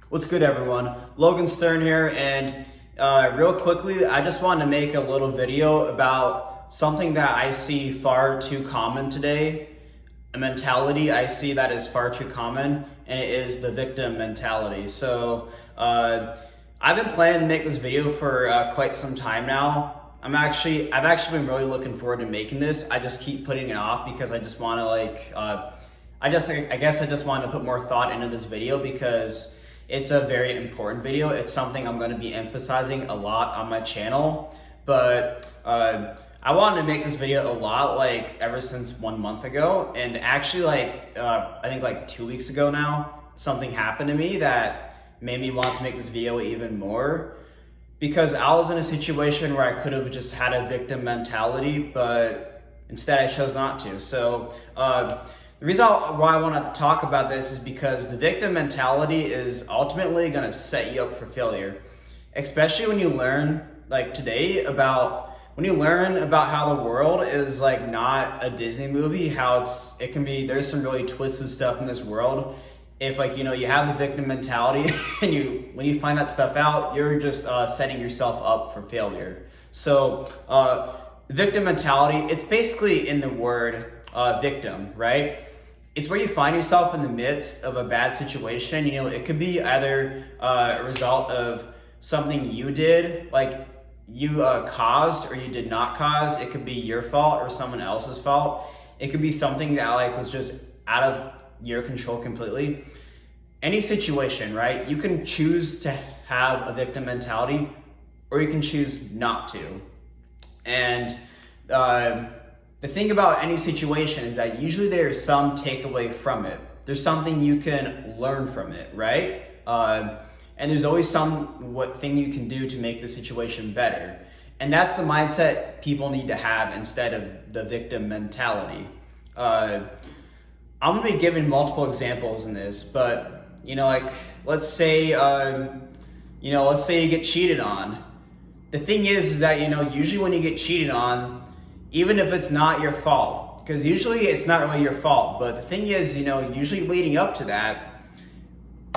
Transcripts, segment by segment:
What's good, everyone? Logan Stern here, and real quickly, I just wanted to make a little video about something that I see far too common today, a mentality I see that is far too common, and it is the victim mentality. So I've been planning to make this video for quite some time now. I've actually been really looking forward to making this. I just keep putting it off because I just want to I guess I just wanted to put more thought into this video because it's a very important video. It's something I'm going to be emphasizing a lot on my channel, but I wanted to make this video a lot ever since 1 month ago, and actually I think 2 weeks ago now, something happened to me that made me want to make this video even more, because I was in a situation where I could have just had a victim mentality, but instead I chose not to. So the reason why I want to talk about this is because the victim mentality is ultimately going to set you up for failure, especially when you learn today about how the world is not a Disney movie, how it can be. There's some really twisted stuff in this world. If you have the victim mentality and when you find that stuff out, you're just setting yourself up for failure. So victim mentality, it's basically in the word victim, right? It's where you find yourself in the midst of a bad situation. It could be either a result of something you did, you caused or you did not cause. It could be your fault or someone else's fault. It could be something that was just out of your control completely. Any situation, right? You can choose to have a victim mentality or you can choose not to. And the thing about any situation is that usually there's some takeaway from it. There's something you can learn from it, right? And there's always thing you can do to make the situation better. And that's the mindset people need to have instead of the victim mentality. I'm gonna be giving multiple examples in this, but let's say you get cheated on. The thing is that usually when you get cheated on, even if it's not your fault, because usually it's not really your fault, but the thing is, usually leading up to that,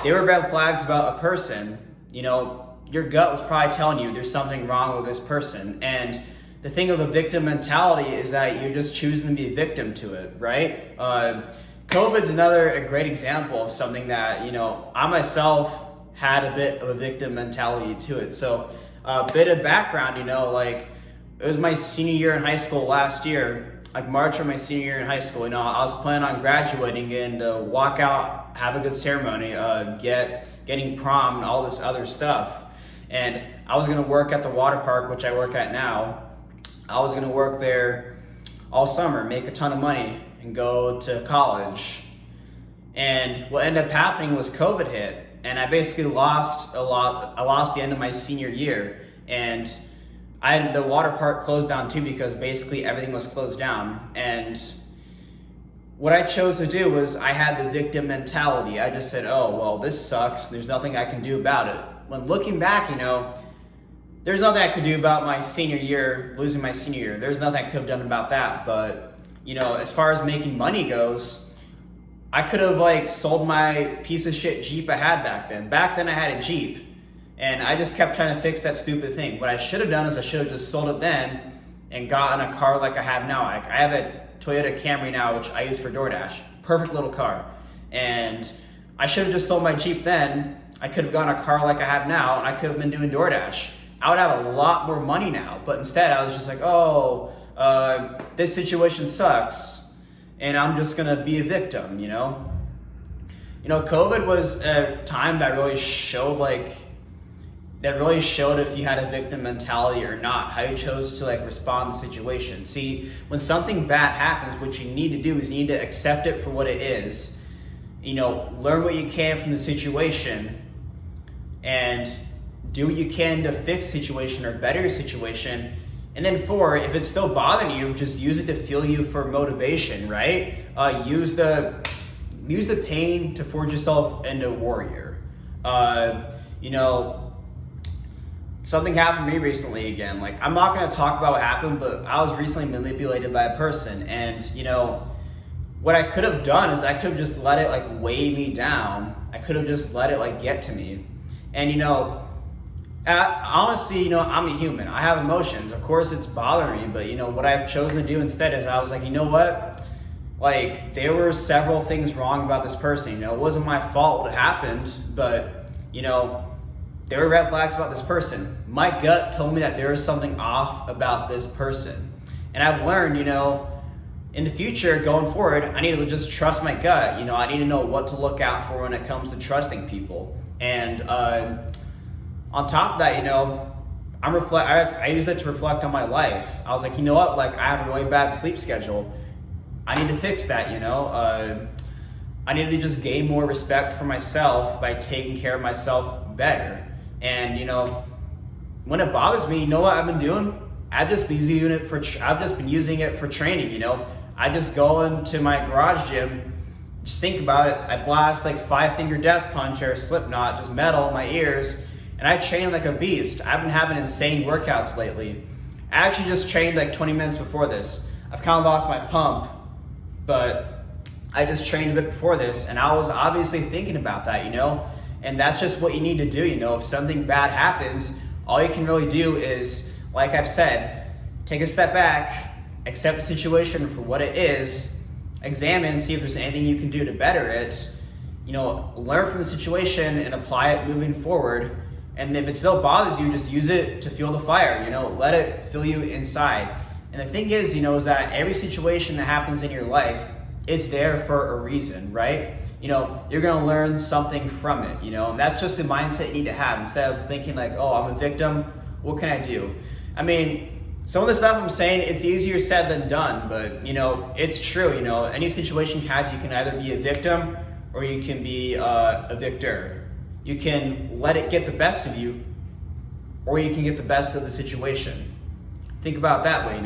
there were red flags about a person. Your gut was probably telling you there's something wrong with this person. And the thing of the victim mentality is that you're just choosing to be a victim to it, right? COVID's a great example of something that, I myself had a bit of a victim mentality to it. So a bit of background, it was my senior year in high school last year, March of my senior year in high school. I was planning on graduating and walk out, have a good ceremony, getting prom and all this other stuff. And I was gonna work at the water park, which I work at now. I was gonna work there all summer, make a ton of money, and go to college. And what ended up happening was COVID hit, and I basically lost a lot. I lost the end of my senior year, and the water park closed down too because basically everything was closed down. And what I chose to do was I had the victim mentality. I just said, oh, well, this sucks. There's nothing I can do about it. When looking back, there's nothing I could do about my senior year, losing my senior year. There's nothing I could have done about that. But, as far as making money goes, I could have sold my piece of shit Jeep I had back then. Back then I had a Jeep. And I just kept trying to fix that stupid thing. What I should have done is I should have just sold it then and gotten a car like I have now. I have a Toyota Camry now, which I use for DoorDash. Perfect little car. And I should have just sold my Jeep then. I could have gotten a car like I have now, and I could have been doing DoorDash. I would have a lot more money now. But instead, I was just this situation sucks, and I'm just going to be a victim, COVID was a time that really showed if you had a victim mentality or not, how you chose to respond to the situation. See, when something bad happens, what you need to do is you need to accept it for what it is. Learn what you can from the situation and do what you can to fix the situation or better your situation. And then if it's still bothering you, just use it to fuel you for motivation, right? Use the pain to forge yourself into a warrior. Something happened to me recently again. I'm not going to talk about what happened, but I was recently manipulated by a person. And, what I could have done is I could have just let it like weigh me down. I could have just let it like get to me. And honestly, I'm a human. I have emotions. Of course it's bothering me, but what I've chosen to do instead is I was like, you know what? Like, there were several things wrong about this person. It wasn't my fault what happened, but there were red flags about this person. My gut told me that there was something off about this person. And I've learned, in the future, going forward, I need to just trust my gut. I need to know what to look out for when it comes to trusting people. And on top of that, I use it to reflect on my life. I was like, you know what? Like, I have a really bad sleep schedule. I need to fix that, I need to just gain more respect for myself by taking care of myself better. And when it bothers me, you know what I've been doing? I've just been using it for training. I just go into my garage gym, just think about it. I blast like 5-finger death punch or Slipknot, just metal in my ears, and I train like a beast. I've been having insane workouts lately. I actually just trained like 20 minutes before this. I've kind of lost my pump, but I just trained a bit before this, and I was obviously thinking about that, and that's just what you need to do. If something bad happens, all you can really do is, like I've said, take a step back, accept the situation for what it is, examine, see if there's anything you can do to better it, learn from the situation and apply it moving forward. And if it still bothers you, just use it to fuel the fire, let it fill you inside. And the thing is, is that every situation that happens in your life, it's there for a reason, right? You're gonna learn something from it, and that's just the mindset you need to have. Instead of thinking like, oh, I'm a victim, what can I do? I mean, some of the stuff I'm saying, it's easier said than done, but it's true. Any situation you have, you can either be a victim or you can be a victor. You can let it get the best of you, or you can get the best of the situation. Think about it that way.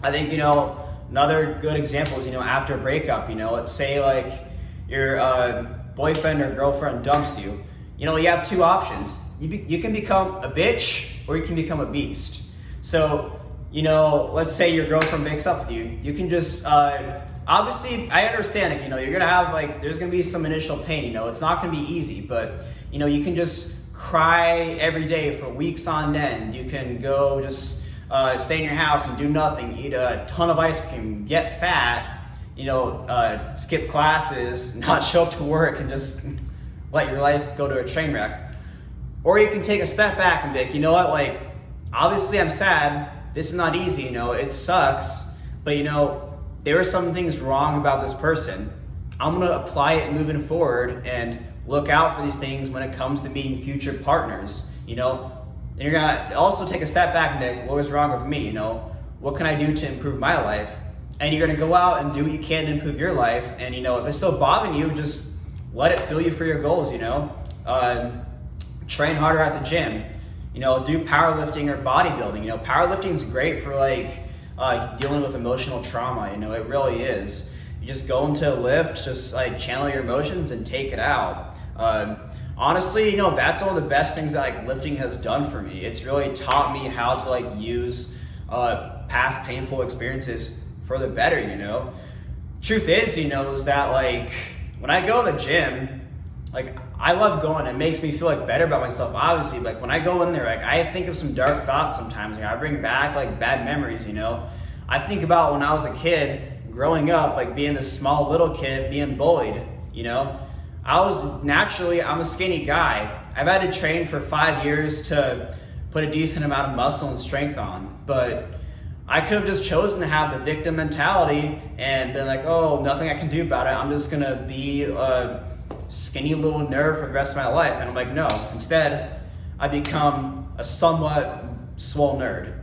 I think another good example is after a breakup. Let's say like your boyfriend or girlfriend dumps you. You have two options. You can become a bitch or you can become a beast. So, let's say your girlfriend breaks up with you. You can just, obviously, I understand it, you're gonna have there's gonna be some initial pain, it's not gonna be easy, but, you can just cry every day for weeks on end. You can go just stay in your house and do nothing, eat a ton of ice cream, get fat, skip classes, not show up to work, and just let your life go to a train wreck. Or you can take a step back and be like, you know what, obviously I'm sad, this is not easy, it sucks, but there are some things wrong about this person. I'm gonna apply it moving forward and look out for these things when it comes to meeting future partners, And you're gonna also take a step back and be like, what was wrong with me, What can I do to improve my life? And you're gonna go out and do what you can to improve your life, and if it's still bothering you, just let it fuel you for your goals, Train harder at the gym. Do powerlifting or bodybuilding. Powerlifting is great for dealing with emotional trauma. It really is. You just go into a lift, just channel your emotions and take it out. Honestly, that's one of the best things that lifting has done for me. It's really taught me how to use past painful experiences for the better. Truth is, is that when I go to the gym, I love going. It makes me feel better about myself, obviously. But when I go in there, I think of some dark thoughts sometimes. I bring back bad memories. I think about when I was a kid, growing up, being this small little kid, being bullied. I'm a skinny guy. I've had to train for 5 years to put a decent amount of muscle and strength on, but I could have just chosen to have the victim mentality and been like, oh, nothing I can do about it. I'm just gonna be a skinny little nerd for the rest of my life. And I'm like, no. Instead, I become a somewhat swole nerd.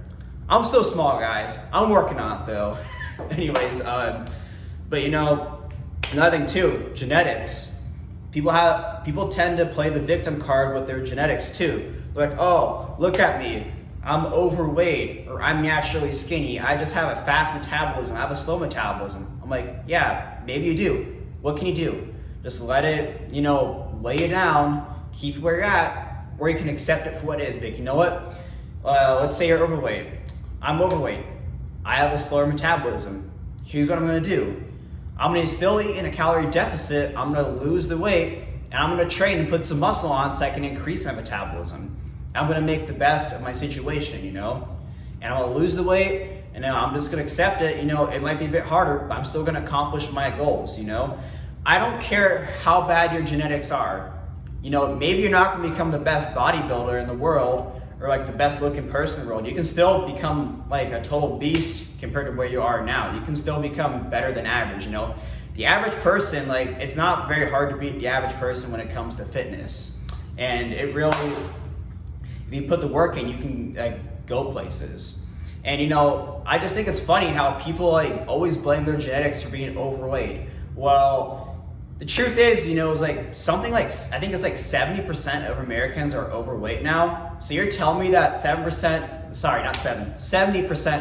I'm still small, guys. I'm working on it though. Anyways, but another thing too, genetics. People tend to play the victim card with their genetics too. They're like, oh, look at me. I'm overweight, or I'm naturally skinny. I just have a fast metabolism. I have a slow metabolism. I'm like, yeah, maybe you do. What can you do? Just let it, weigh you down, keep you where you're at, or you can accept it for what it is. But you know what? Let's say you're overweight. I'm overweight. I have a slower metabolism. Here's what I'm gonna do. I'm gonna still eat in a calorie deficit, I'm gonna lose the weight, and I'm gonna train and put some muscle on so I can increase my metabolism. I'm gonna make the best of my situation, you know? And I'm gonna lose the weight, and now I'm just gonna accept it. You know, it might be a bit harder, but I'm still gonna accomplish my goals, you know? I don't care how bad your genetics are. You know, maybe you're not gonna become the best bodybuilder in the world or like the best looking person in the world. You can still become like a total beast compared to where you are now. You can still become better than average, you know? The average person, like, it's not very hard to beat the average person when it comes to fitness. And it really, if you put the work in, you can go places. And you know, I just think it's funny how people like always blame their genetics for being overweight. Well, the truth is, you know, it's like something like, I think it's like 70% of Americans are overweight now. So you're telling me that 70%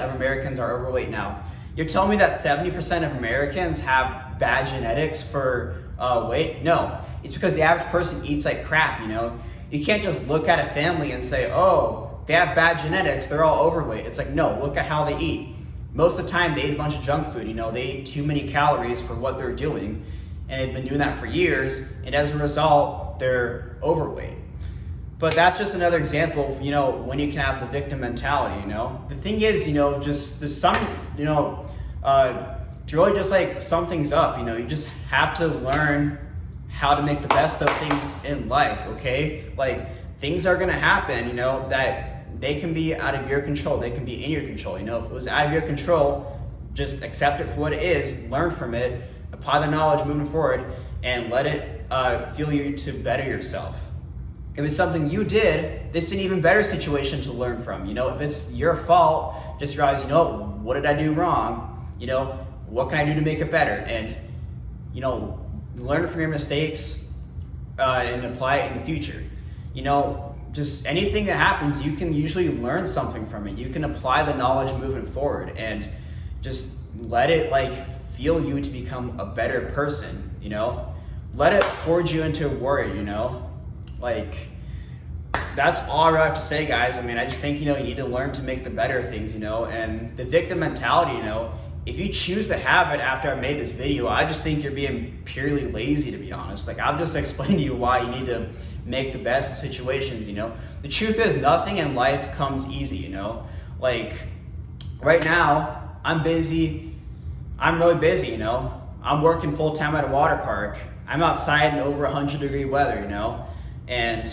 of Americans are overweight now. You're telling me that 70% of Americans have bad genetics for weight? No, it's because the average person eats like crap, you know? You can't just look at a family and say, oh, they have bad genetics, they're all overweight. It's like, no, look at how they eat. Most of the time they eat a bunch of junk food, you know, they eat too many calories for what they're doing, and they've been doing that for years, and as a result, they're overweight. But that's just another example of, you know, when you can have the victim mentality, you know? The thing is, you know, just there's some, you know, to really just like sum things up, you know, you just have to learn how to make the best of things in life, okay? Like, things are gonna happen, you know, that they can be out of your control, they can be in your control, you know? If it was out of your control, just accept it for what it is, learn from it, apply the knowledge moving forward, and let it fuel you to better yourself. If it's something you did, this is an even better situation to learn from. You know, if it's your fault, just realize, you know, what did I do wrong? You know, what can I do to make it better? And, you know, learn from your mistakes and apply it in the future. You know, just anything that happens, you can usually learn something from it. You can apply the knowledge moving forward and just let it like fuel you to become a better person, you know? Let it forge you into a warrior, you know? Like, that's all I really have to say, guys. I mean, I just think, you know, you need to learn to make the better things, you know? And the victim mentality, you know, if you choose to have it after I made this video, I just think you're being purely lazy, to be honest. Like, I've just explained to you why you need to make the best of situations, you know? The truth is, nothing in life comes easy, you know? Like, right now, I'm busy. I'm really busy, you know? I'm working full time at a water park. I'm outside in over 100-degree weather, you know? And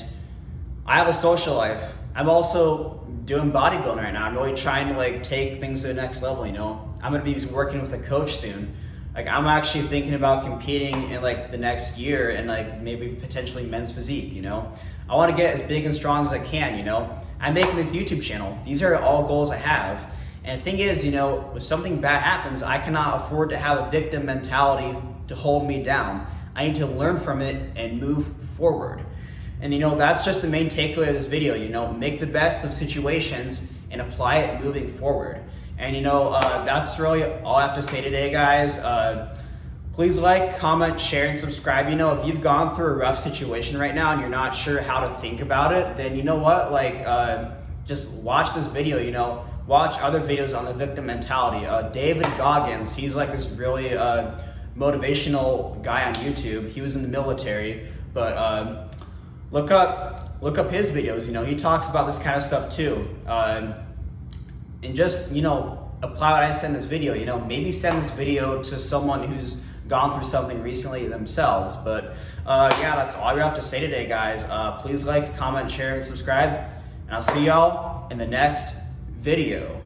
I have a social life. I'm also doing bodybuilding right now. I'm really trying to like take things to the next level, you know? I'm gonna be working with a coach soon. Like, I'm actually thinking about competing in like the next year and like maybe potentially men's physique, you know? I wanna get as big and strong as I can, you know? I'm making this YouTube channel. These are all goals I have. And the thing is, you know, if something bad happens, I cannot afford to have a victim mentality to hold me down. I need to learn from it and move forward. And you know, that's just the main takeaway of this video, you know, make the best of situations and apply it moving forward. And you know, that's really all I have to say today, guys. Please like, comment, share, and subscribe. You know, if you've gone through a rough situation right now and you're not sure how to think about it, then you know what, like, just watch this video, you know, watch other videos on the victim mentality. David Goggins, he's like this really motivational guy on YouTube. He was in the military, but look up his videos, you know, he talks about this kind of stuff too. And just, you know, apply what I said in this video, you know, maybe send this video to someone who's gone through something recently themselves. But yeah, that's all I have to say today, guys. Please like, comment, share, and subscribe, and I'll see y'all in the next video.